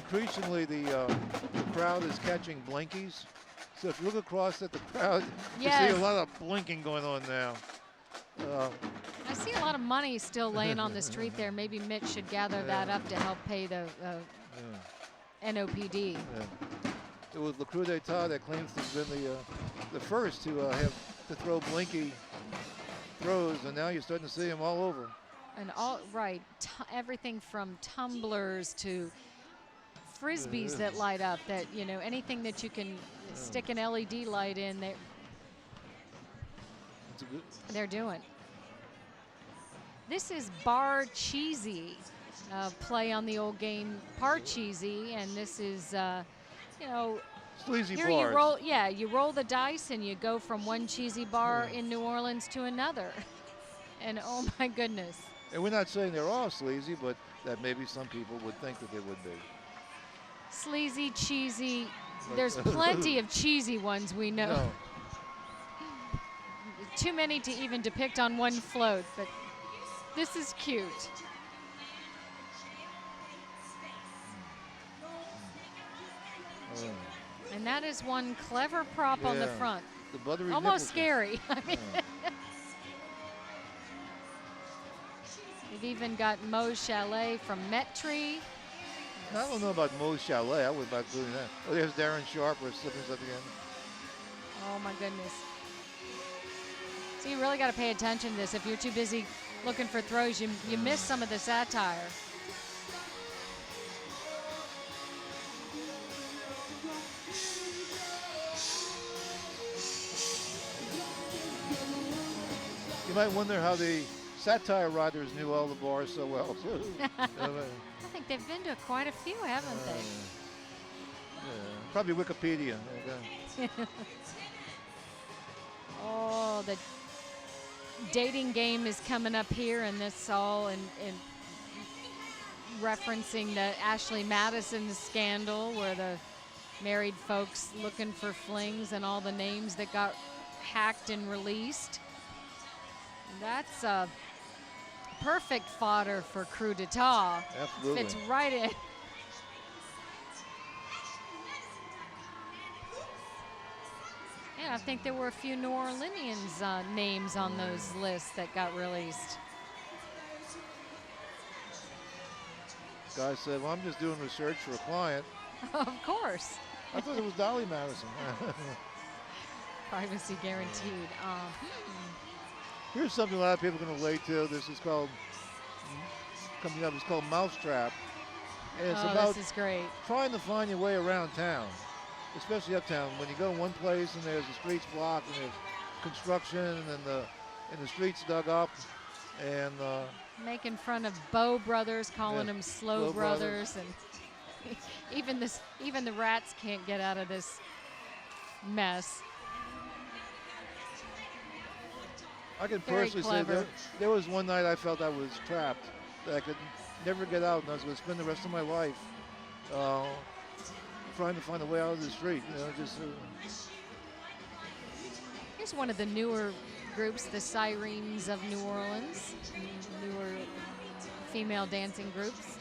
Increasingly, the crowd is catching blinkies. So if you look across at the crowd, you see a lot of blinking going on now. I see a lot of money still laying on the street there. Maybe Mitch should gather that up to help pay the NOPD. Yeah. It was the Coup d'etat that claims to have been the first to have to throw blinky throws, and now you're starting to see them all over. And everything from tumblers to frisbees that light up, that, you know, anything that you can stick an LED light in, they're doing. This is Parcheesi, play on the old game Parcheesi, and this is, you know, sleazy here bars. you roll the dice and you go from one cheesy bar in New Orleans to another. And oh my goodness. And we're not saying they're all sleazy, but that maybe some people would think that they would be. Sleazy, cheesy. There's plenty of cheesy ones we know. No. Too many to even depict on one float, but this is cute. And that is one clever prop on the front. The buttery almost nipple. scary. I mean, they've even got Moe's Chalet from Mettree. I don't know about Moe's Chalet. I was about doing that. Oh, there's Darren Sharp or slipping at the end. Oh my goodness. So you really got to pay attention to this. If you're too busy looking for throws, you miss some of the satire. You might wonder how the satire writers knew all the bars so well. I think they've been to quite a few, haven't they? Probably Wikipedia. Okay. Oh, the dating game is coming up here, and this all in referencing the Ashley Madison scandal, where the married folks looking for flings and all the names that got hacked and released. That's perfect fodder for coup d'etat. Absolutely. Fits right in. Yeah, I think there were a few New Orleanians names on those lists that got released. Guy said, well, I'm just doing research for a client. Of course. I thought it was Dolly Madison. Privacy guaranteed. Here's something a lot of people can relate to. This is called, coming up, it's called Mousetrap. And it's about this is great. trying to find your way around town, especially uptown. When you go one place and there's the streets blocked and there's construction and the streets dug up, and making fun of Bow Brothers, calling them Slow Brothers, and even the rats can't get out of this mess. I can Very personally clever. say there was one night I felt I was trapped, that I could never get out, and I was going to spend the rest of my life trying to find a way out of the street. You know, just. Here's one of the newer groups, the Sirens of New Orleans, newer female dancing groups.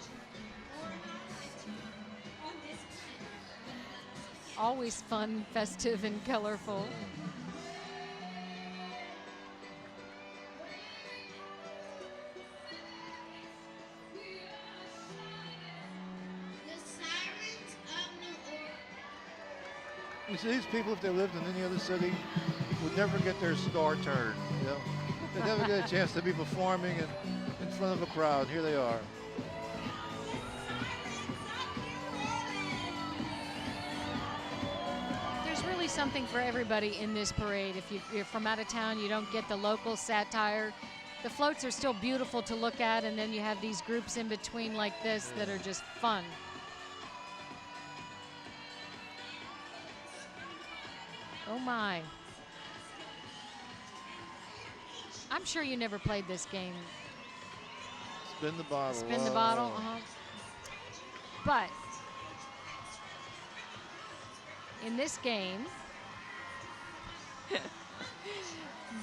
Always fun, festive, and colorful. You see, these people, if they lived in any other city, would never get their star turned. You know? They never get a chance to be performing in front of a crowd. Here they are. There's really something for everybody in this parade. If you're from out of town, you don't get the local satire. The floats are still beautiful to look at, and then you have these groups in between like this that are just fun. Oh my. I'm sure you never played this game. Spin the bottle. Spin the bottle, But in this game,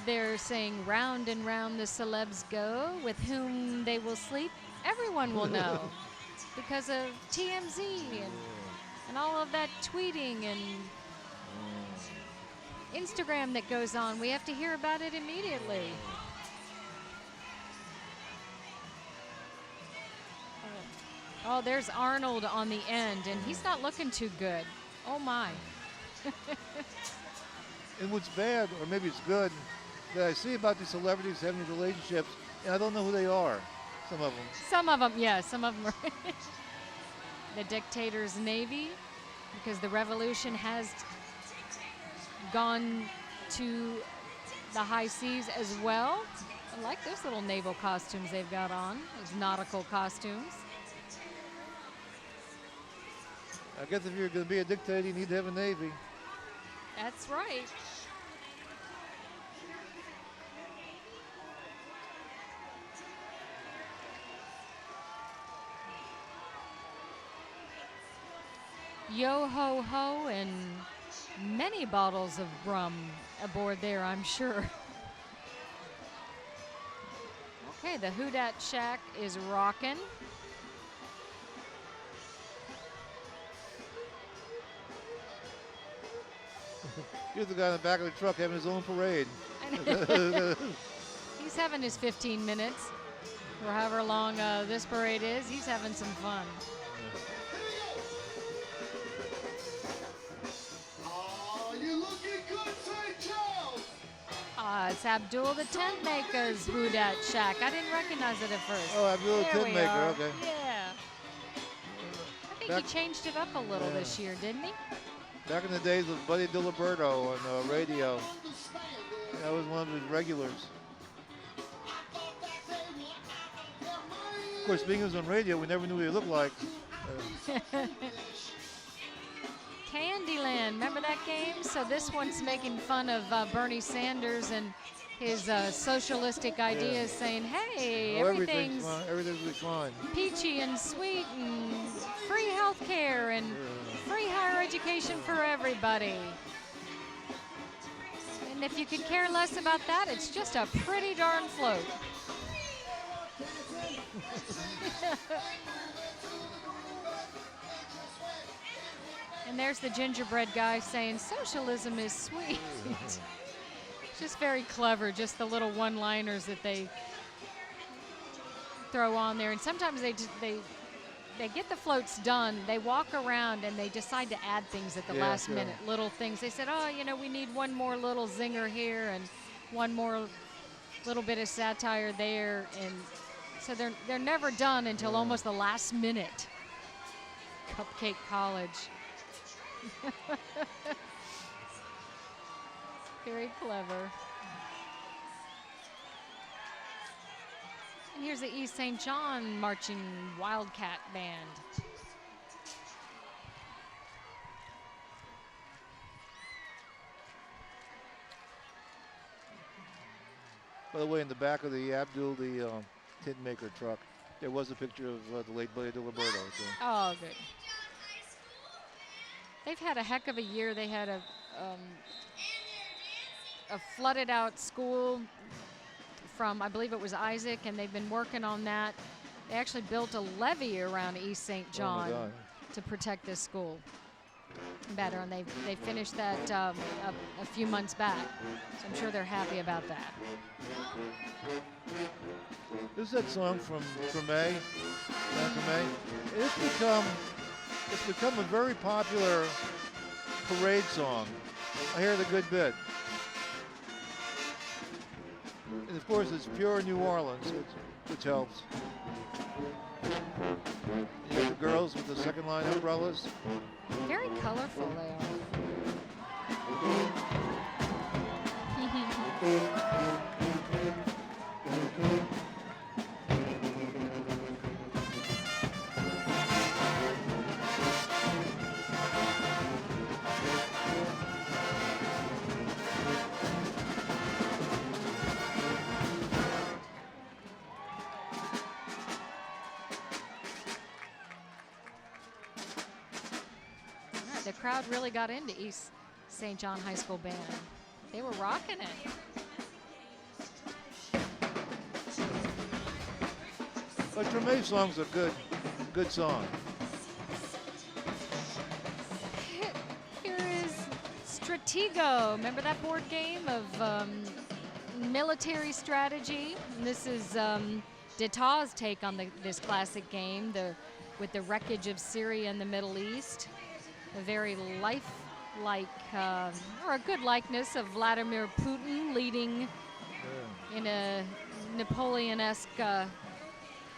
they're saying round and round the celebs go, with whom they will sleep, everyone will know. Because of TMZ and all of that tweeting and Instagram that goes on. We have to hear about it immediately. Oh, there's Arnold on the end, and he's not looking too good. Oh, my. And what's bad, or maybe it's good, that I see about these celebrities having these relationships, and I don't know who they are, some of them. Some of them, yeah, some of them are the Dictator's Navy, because the revolution has gone to the high seas as well. I like those little naval costumes they've got on, those nautical costumes. I guess if you're going to be a dictator, you need to have a navy. That's right. Yo ho ho, and many bottles of rum aboard there, I'm sure. Okay, the Who Dat Shack is rocking. Here's the guy in the back of the truck having his own parade. He's having his 15 minutes, or however long this parade is. He's having some fun. It's Abdul the Tent Maker's Who Dat Shack. I didn't recognize it at first. Oh, Abdul the There Tent we Maker, are. okay. Yeah. I think he changed it up a little this year, didn't he? Back in the days of Buddy Diliberto on radio, that was one of his regulars. Of course, being he was on radio, we never knew what he looked like. Candyland, remember that game? So this one's making fun of Bernie Sanders and his socialistic ideas, saying, hey, everything's everything's fine. peachy and sweet and free health care and free higher education for everybody. And if you could care less about that, it's just a pretty darn float. And there's the gingerbread guy saying socialism is sweet. It's just very clever, just the little one-liners that they throw on there. And sometimes they get the floats done, they walk around and they decide to add things at the last minute, little things. They said, oh, you know, we need one more little zinger here and one more little bit of satire there. And so they're never done until almost the last minute. Cupcake College. Very clever. And here's the East St. John Marching Wildcat Band. By the way, in the back of the Abdul the Tent Maker truck, there was a picture of the late Buddy Diliberto. So. Oh, good. They've had a heck of a year. They had a flooded out school from, I believe it was Isaac, and they've been working on that. They actually built a levee around East St. John to protect this school better, and they finished that a few months back. So I'm sure they're happy about that. This is that song from May. It's become a very popular parade song. I hear it a good bit. And of course, it's pure New Orleans, which helps. You have the girls with the second line umbrellas. Very colorful they are. The crowd really got into East St. John High School Band. They were rocking it. But Tremaine's song's a good song. Here is Stratego. Remember that board game of military strategy? And this is Deta's take on this classic game, with the wreckage of Syria and the Middle East. A very lifelike, or a good likeness of Vladimir Putin leading in a Napoleon-esque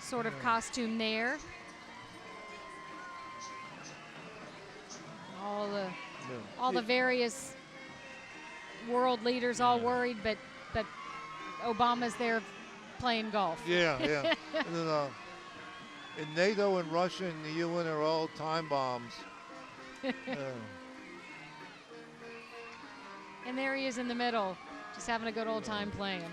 sort of costume there. All the various world leaders all worried, but Obama's there playing golf. Yeah. And then, in NATO and Russia and the UN are all time bombs. And there he is in the middle, just having a good old time playing.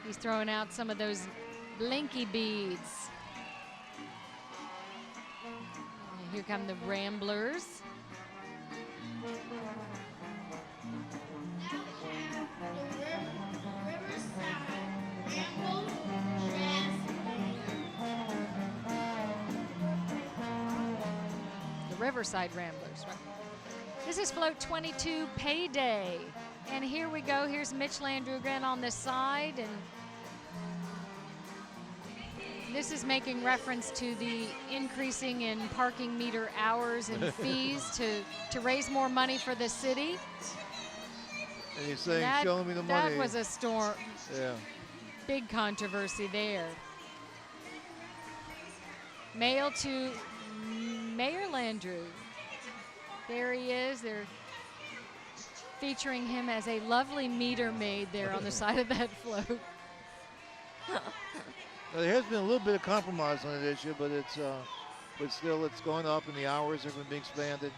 He's throwing out some of those blinky beads. And here come the Ramblers. Riverside Ramblers, right? This is float 22 Payday. And here we go. Here's Mitch Landrugan on this side. And this is making reference to the increasing in parking meter hours and fees to raise more money for the city. And he's saying, show me the money. That was a storm. Yeah. Big controversy there. Mail to Mayor Landrew. There he is. They're featuring him as a lovely meter maid there on the side of that float. Now, there has been a little bit of compromise on that issue, but still it's going up and the hours are going to be expanded.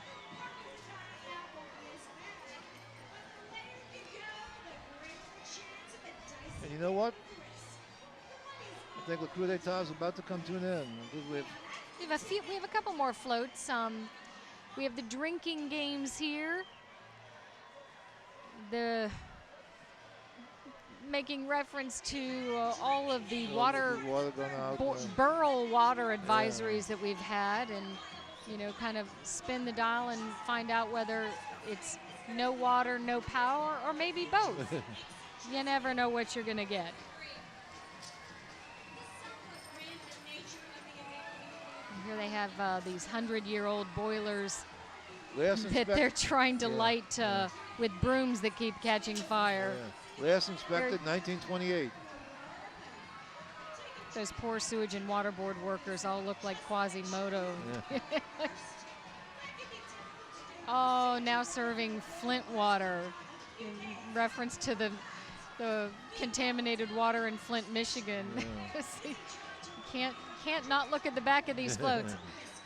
And you know what? I think the coup d'etat is about to come to an end. We have a couple more floats. We have the drinking games here. Making reference to all of the water going out, burl water advisories that we've had, and kind of spin the dial and find out whether it's no water, no power, or maybe both. You never know what you're gonna get. Here they have these 100-year-old boilers that they're trying to light with brooms that keep catching fire. Yeah. Last inspected 1928. Those poor sewage and water board workers all look like Quasimodo. Yeah. Oh, now serving Flint water. In reference to the contaminated water in Flint, Michigan. Yeah. Can't not look at the back of these floats.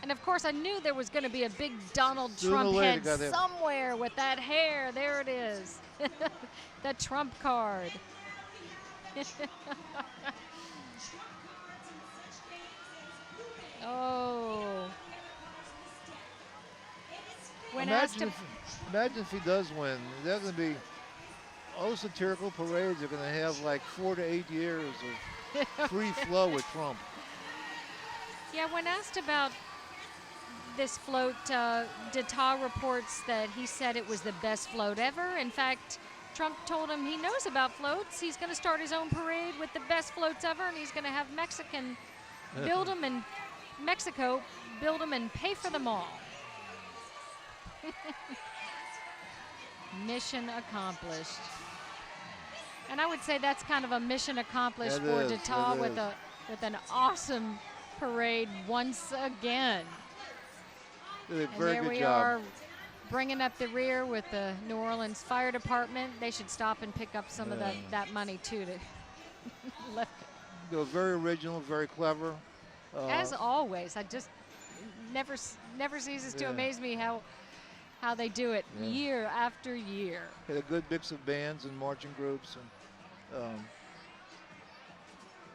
And of course, I knew there was going to be a big Donald Trump head somewhere with that hair. There it is. That Trump card. Oh. Imagine if he does win. There's going to be all the satirical parades are going to have like 4 to 8 years of free flow with Trump. Yeah, when asked about this float, Deta reports that he said it was the best float ever. In fact, Trump told him he knows about floats. He's going to start his own parade with the best floats ever, and he's going to have Mexican build them and Mexico build them and pay for them all. Mission accomplished. And I would say that's kind of a mission accomplished It for is, DeTaw it with is. an awesome parade once again. They did a And very there good we job. are, bringing up the rear with the New Orleans Fire Department. They should stop and pick up some of that money too. To They were very original, very clever. As always, I just never ceases to Yeah. amaze me how they do it Yeah. year after year. Had a good mix of bands and marching groups. And,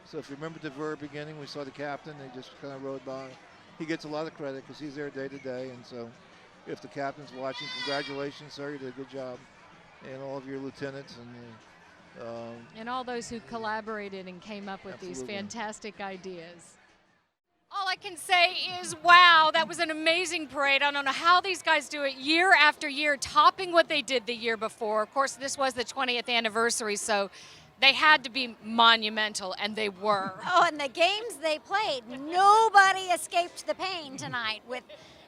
so if you remember at the very beginning, we saw the captain. They just kind of rode by. He gets a lot of credit because he's there day to day. And so if the captain's watching, congratulations, sir. You did a good job. And all of your lieutenants And all those who collaborated and came up with these Absolutely. fantastic ideas. All I can say is, wow, that was an amazing parade. I don't know how these guys do it year after year, topping what they did the year before. Of course, this was the 20th anniversary, so they had to be monumental, and they were. Oh, and the games they played, nobody escaped the pain tonight. With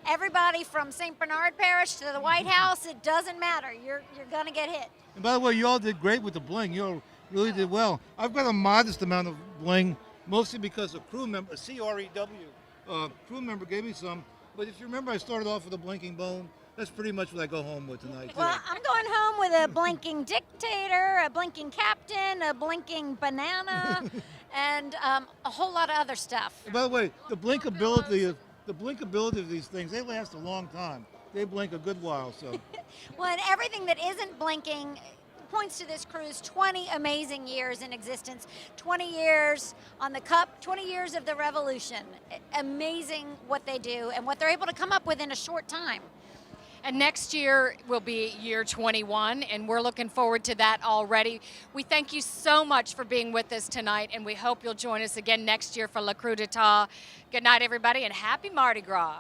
everybody from St. Bernard Parish to the White House, it doesn't matter. You're going to get hit. And by the way, you all did great with the bling. You all really did well. I've got a modest amount of bling, mostly because a crew member, a CREW crew member gave me some. But if you remember, I started off with a blinking bone. That's pretty much what I go home with tonight. Well, I'm going home with a blinking dictator, a blinking captain, a blinking banana, and a whole lot of other stuff. And by the way, the blinkability of these things, they last a long time. They blink a good while, so. Well, and everything that isn't blinking points to this cruise 20 amazing years in existence, 20 years on the Cup, 20 years of the Revolution. Amazing what they do and what they're able to come up with in a short time. And next year will be year 21, and we're looking forward to that already. We thank you so much for being with us tonight, and we hope you'll join us again next year for La Crue d'Etat. Good night, everybody, and happy Mardi Gras.